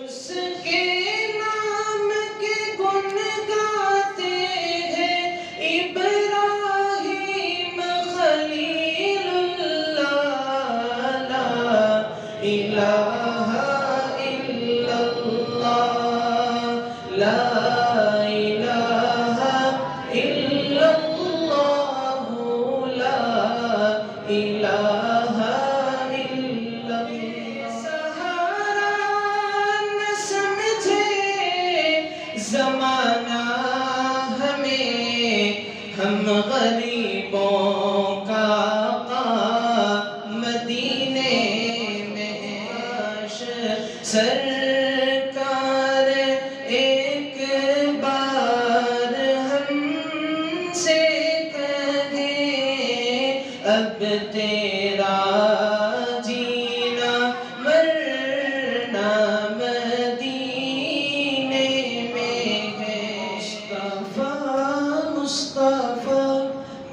اس کے نام کے گن گاتے ہیں ابراہیم خلیل اللہ، لا الہ الا اللہ، لا الہ الا اللہ، لا الہ الا اللہ۔ سہارا نہ سمجھے زمانہ ہمیں، ہم غریبوں کا آقا مدینے میں کاش سرکار ایک بار ہم سے کہیں اب تیرا جینا مرنا مدینے میں ہے۔ مصطفیٰ مصطفیٰ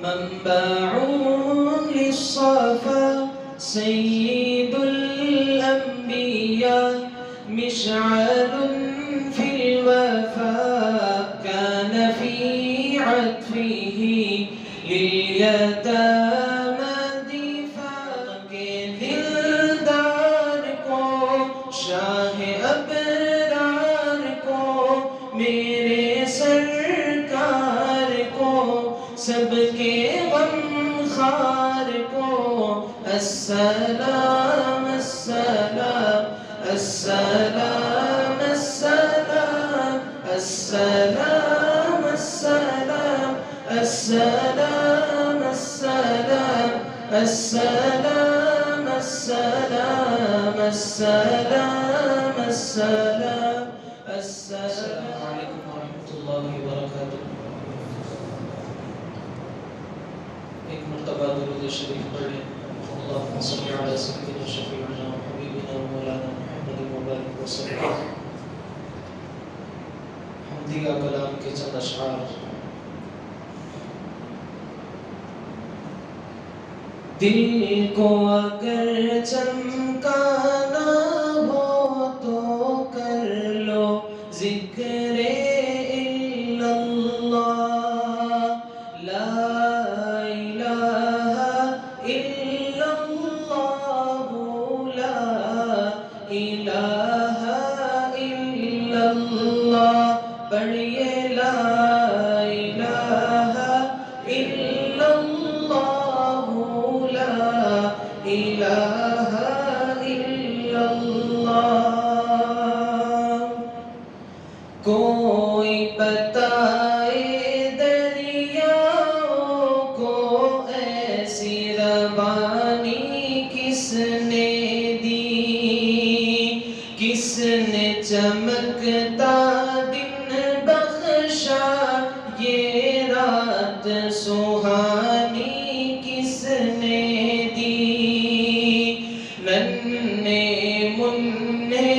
منبع للصفا، سید الانبیاء مشعل في الوفاء، كان في عطفه لليتامى دفاع کے دلدار کو، شاہ ابرار کو، میرے سرکار کو، سب کے غمخوار کو السلام السلام السلام السلام السلام السلام السلام السلام السلام السلام السلام السلام السلام علیکم ورحمۃ اللہ وبرکاتہ۔ ایک مرتبہ درود شریف پڑھ لیں۔ اللہم صلی علی سیدنا شفیعنا وحبیبنا مولانا محمد مبارک وسلم۔ حمدیہ کلام کے چند اشعار۔ دل کو اگر چمکانا ہو تو کر لو ذکر الا اللہ، لا الہ الا اللہ، لا الہ الا اللہ، پڑھیے لا الہ الا اللہ، لا الہ الا اللہ۔ کوئی بتائے دریاؤں کو ایسی روانی کس نے دی، کس نے چمکتا دن بخشا، یہ رات سہانی کس نے دی، ننھے منھے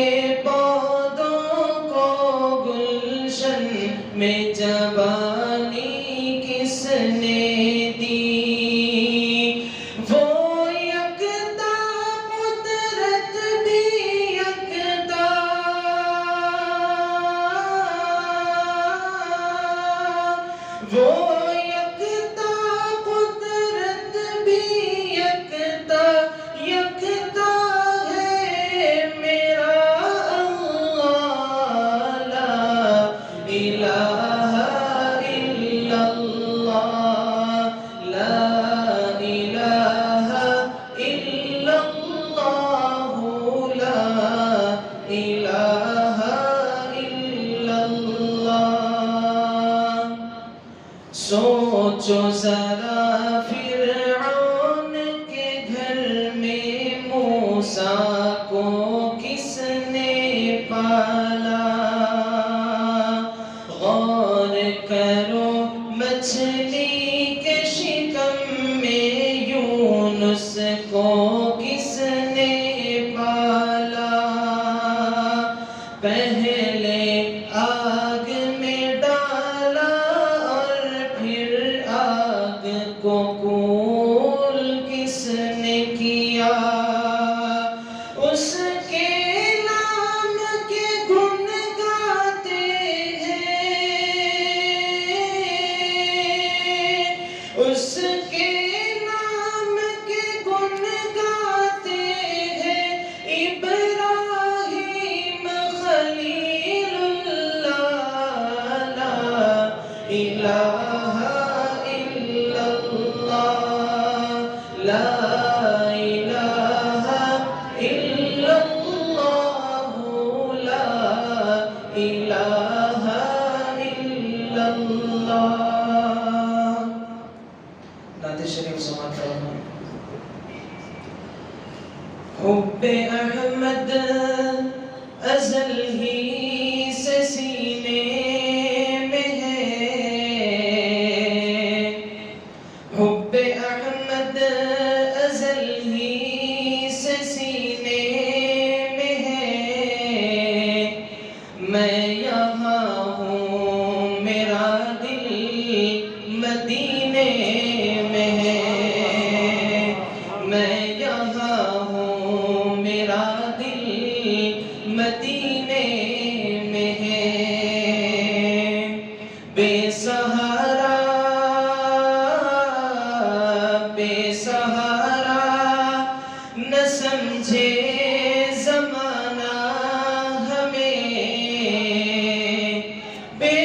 پودوں کو گلشن میں جوانی کس نے دی، وہ یکتا قدرت بھی یکتا، وہ یکتا قدرت بھی یکتا، یکتا ہے میرا اللہ، لا الہ الا اللہ، لا الہ الا اللہ، لا الہ الا اللہ۔ سوچو ذرا فرعون کے گھر میں موسیٰ کو کس نے پالا، غور کرو مچھلی کے شکم میں یونس کو کس نے پالا، پہلے آگ میں ڈالا اور پھر آگ کو کول کس نے کیا، اس حب احمد ازل ہی سے سینے میں ہے، حب احمد ازل ہی سے سینے میں ہے، میں یہاں ہوں میرا دل مدینے میں ہے، میں یہاں ہوں میرا دل مدینے میں ہے، بے سہارا بے سہارا نہ سمجھے زمانہ ہمیں، بے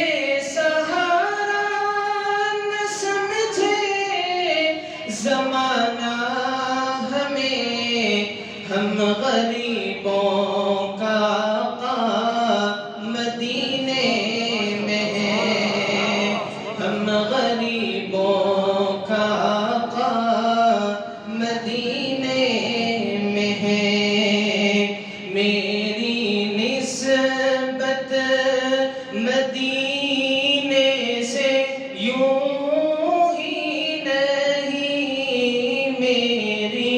سہارا نہ سمجھے زمانہ ہمیں، ہم غریبوں کا آقا مدینے میں ہے، ہم غریبوں کا آقا مدینے میں ہے، میری نسبت مدینے سے یوں ہی نہیں، میری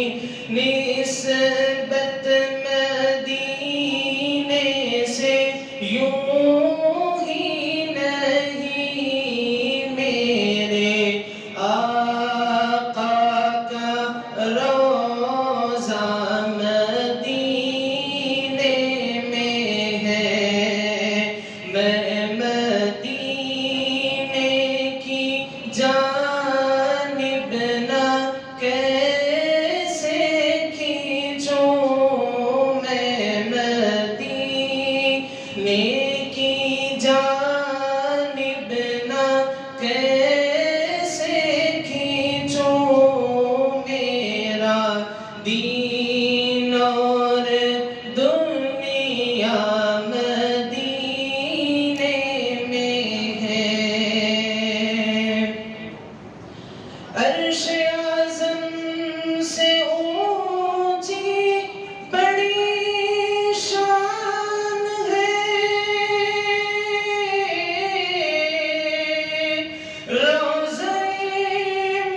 نسبت مدینے سے یوں ہی نہیں، میرے آقا کا روضہ مدینے میں ہے، میں مدینے کی جانب نہ کیسے کھینچوں، میں مدینے کی جانب نہ کیسے کھینچوں، میرا دین اور دنیا مدینے میں ہے، عرش اعظم سے اونچی بڑی شان ہے، روضہ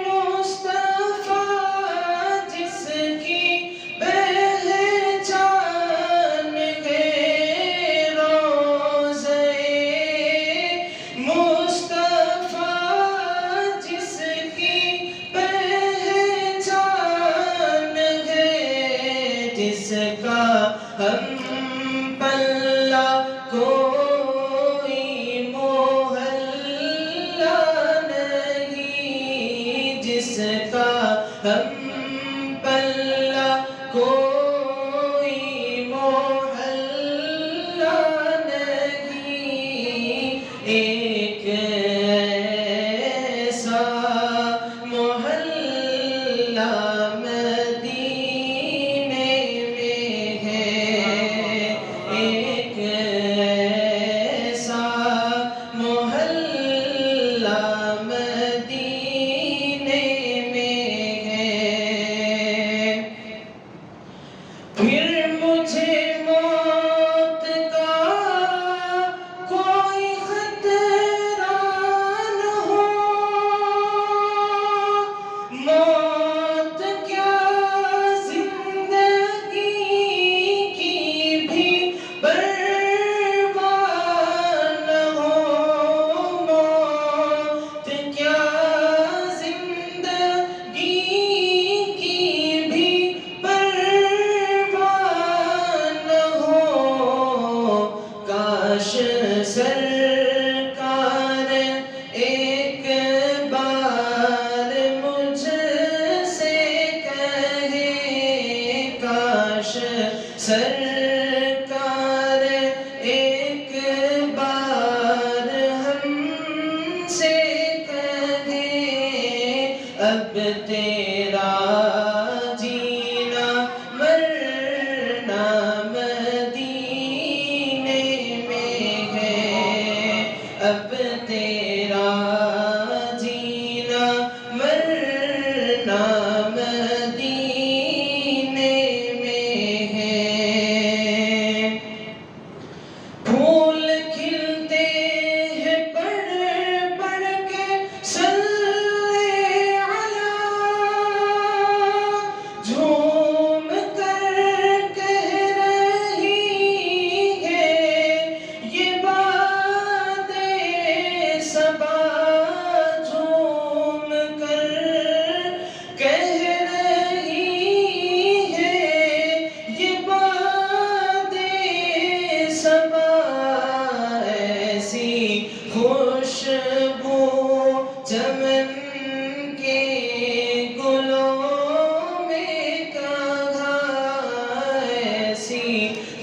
مصطفیٰ جس کی پہچان ہے، روضہ مصطفیٰ جس کی پہچان ہے، جس کا ہم پلہ کوئی محلہ نہیں، جس کا ہم پلہ کوئی محلہ نہیں، ایک ایسا محلہ مدینے میں ہے، ایک ایسا محلہ مدینے میں ہے، پھر مجھے موت کا کوئی خطرہ نہ ہو، موت کیا زندگی کی بھی پرواہ نہ ہو، موت کیا زندگی کی بھی پرواہ نہ ہو، کاش سرکار ایک بار مجھ سے کہے، کاش سرکار ایک بار ہم سے کہے، اب تیرا جینا مرنا مدینے میں ہے، اب تیرا جینا مرنا مدینے میں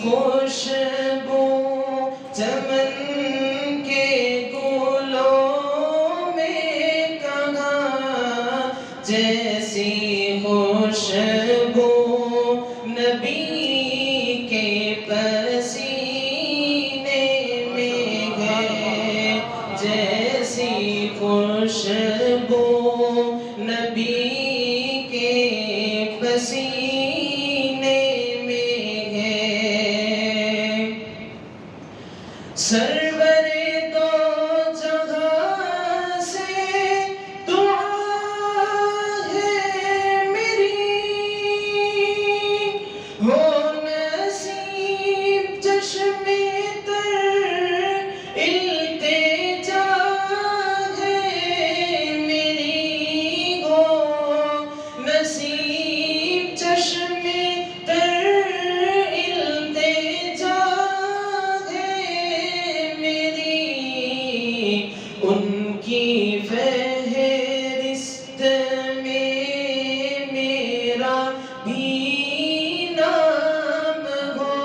خوشبو چمن کے گلوں میں کہاں، جیسی خوشبو نبی کے پسینے میں ہے، جیسی خوشبو نبی کے پسینے میں ہے۔ سرور دو جہاں سے دعا ہے میری، ہو نصیب چشم تر التجا ہے میری، ہو نصیب چشم تر التجا ہے میری، ان کی فہرست میں میرا بھی نام ہو،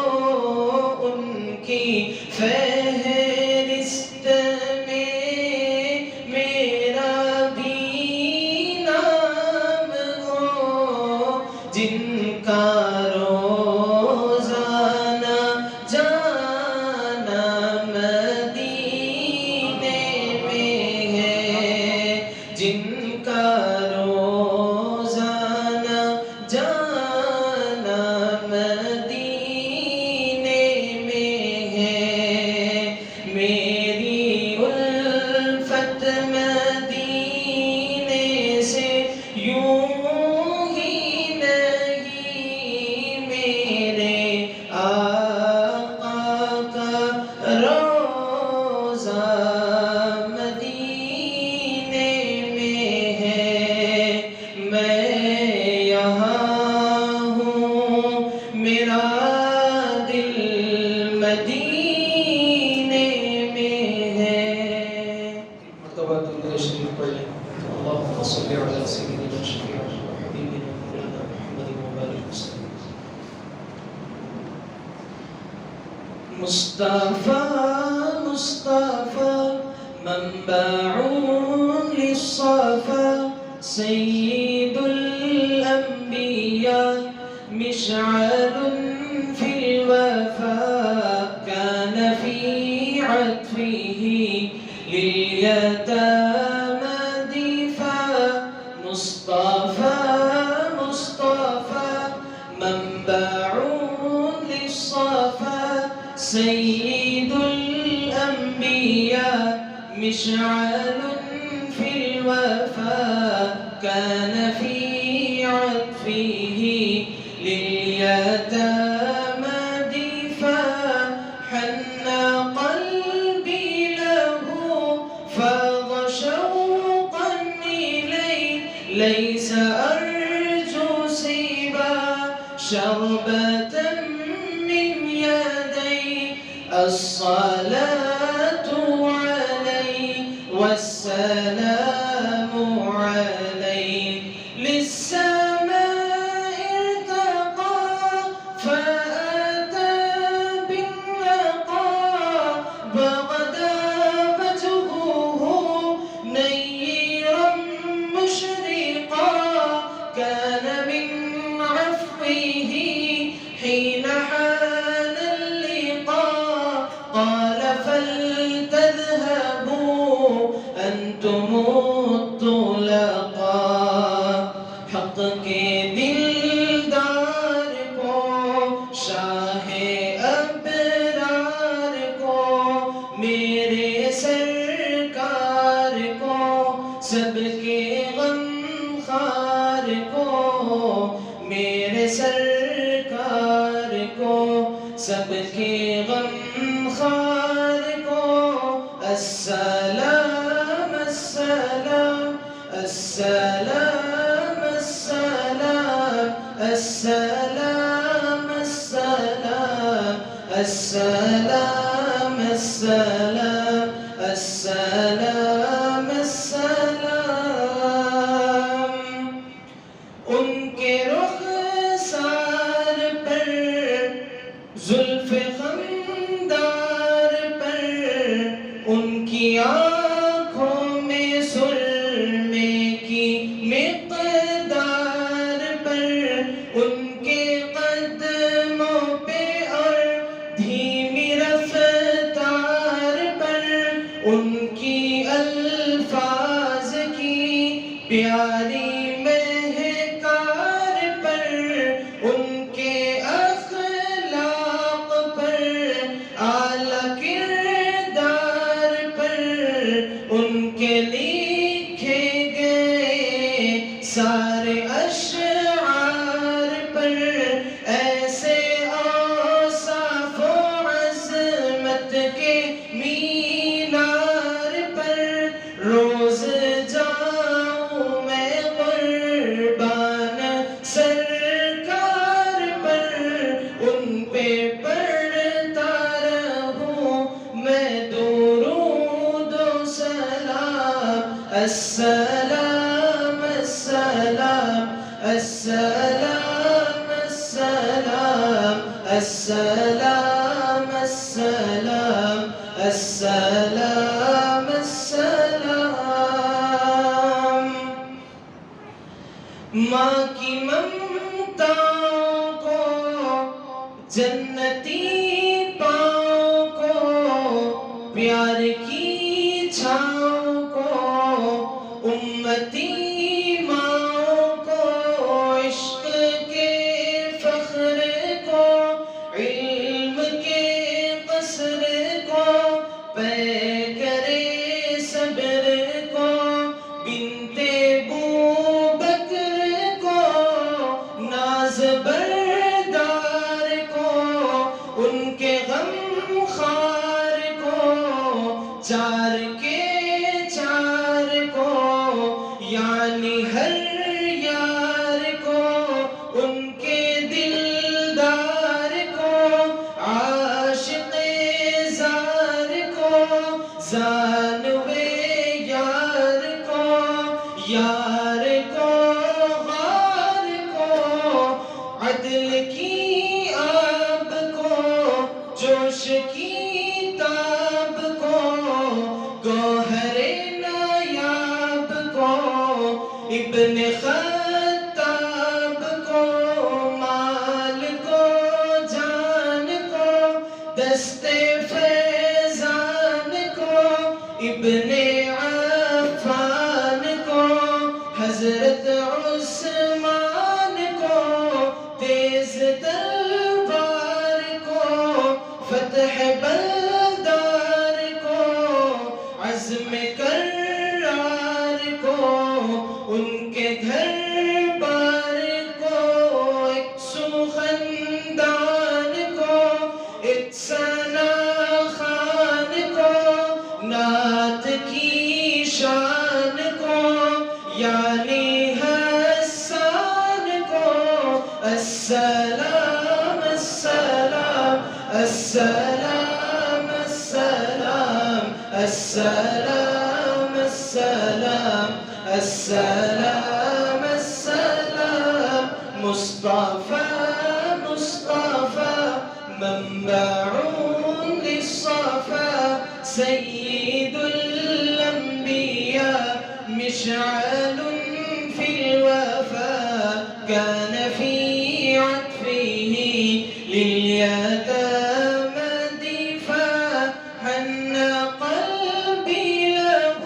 ان کی فہرست میں میرا بھی نام ہو، جن کا روزانہ جانا مدینے میں ہے، جن کا روزانہ جانا مدینے میں ہے۔ میری الفت مدینے سے یوں ہی نہیں، میرے آقا کا روضہ مدینے میں ہے۔ میں یہاں ہوں، میرا دل مدینے میں ہے۔ مرتبہ درود شریف پڑھ لیں۔ اللہم صلی علی سیدنا شفیعنا وحبیبنا مولانا محمد وبارک وسلم۔ مصطفیٰ مصطفیٰ منبع للصفا، سید الانبیاء مشعل فی الوفا، كان في عطفه لليتامى دفاع، مصطفى مصطفى منبع للصفا، سيد الأنبياء مشعل في الوفا، كان في عطفه لليتامى دفاع، حن قلبي له فاض شوقا إليه، ليس أرجو سوى شربة من يديه، الصلاة عليه والسلام عليه، للسماء ارتقى فأتى بالنقى، بغدا وجهه نيرا مشرقا، كان من عفوه حين حان اللقاء، قال فلتذهبوا أنتم الطلقاء، حق کے دلدار کو، شاہ ابرار کو، میرے سرکار کو، سب کے غم خار کو، میرے سرکار کو، سب کے غم خار کو، السلام السلام السلام السلام السلام السلام السلام السلام السلام السلام، ان کے رخسار پر السلام السلام السلام السلام ماں کی ممتا کو جنتی پاؤں کو پیار کی چھاؤں کو امتی ماں کو عشق کے فخر کو علم کے قصر کو پے کرے صبر کو بنت بو بکر کو ناز بردار کو ان کے غم خار کو چار کے چار کو یعنی ہر یار کو ان کے دلدار کو عاشق زار کو زانوے یار کو یار کو غار کو عدل کی آب کو جوش کی تاب کو گوہر نایاب کو ابن خطاب کو مال کو جان کو دست فیضان کو ابن عفان کو حضرت عثمان کو تیز تلوار کو فتح بلدار کو عزم کرار کو ان کے گھر بار کو ایک سو خاندان کو ایک ثنا خان کو نعت کی شان کو یعنی حسان کو السلام السلام السلام السلام السلام السلام السلام السلام مصطفى مصطفى منبع للصفا سيد الأنبياء مشعل في الوفا كان في عطفه لليتامى دفاع حن قلبي له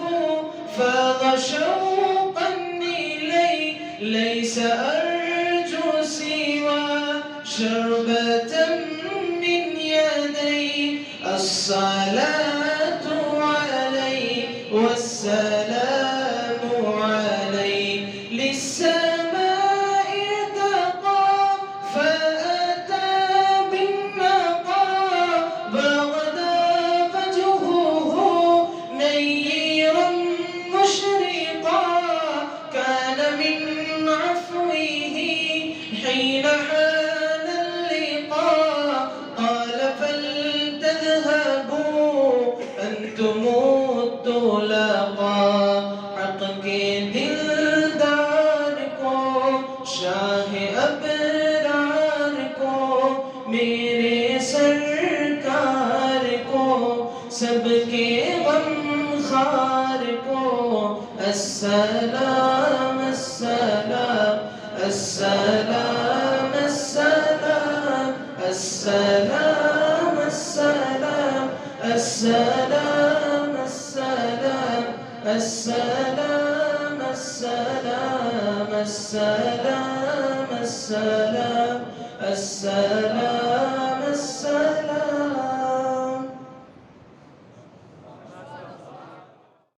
فاض شوقا إليه ليس أرجو سوى شربة من يدي الصلاة عليه والسلام عليه للسماء ارتقى فأتى بالنقى بغدا وجهه نيرا مشرقا كان من عفوه حين حان اللقاء قال فلتذهبوا أنتم الطلقاء حق کے دلدار کو شاہ ابرار کو میرے سرکار کو سب کے غم خار کو السلام السلام السلام السلام السلام السلام السلام السلام السلام السلام السلام السلام السلام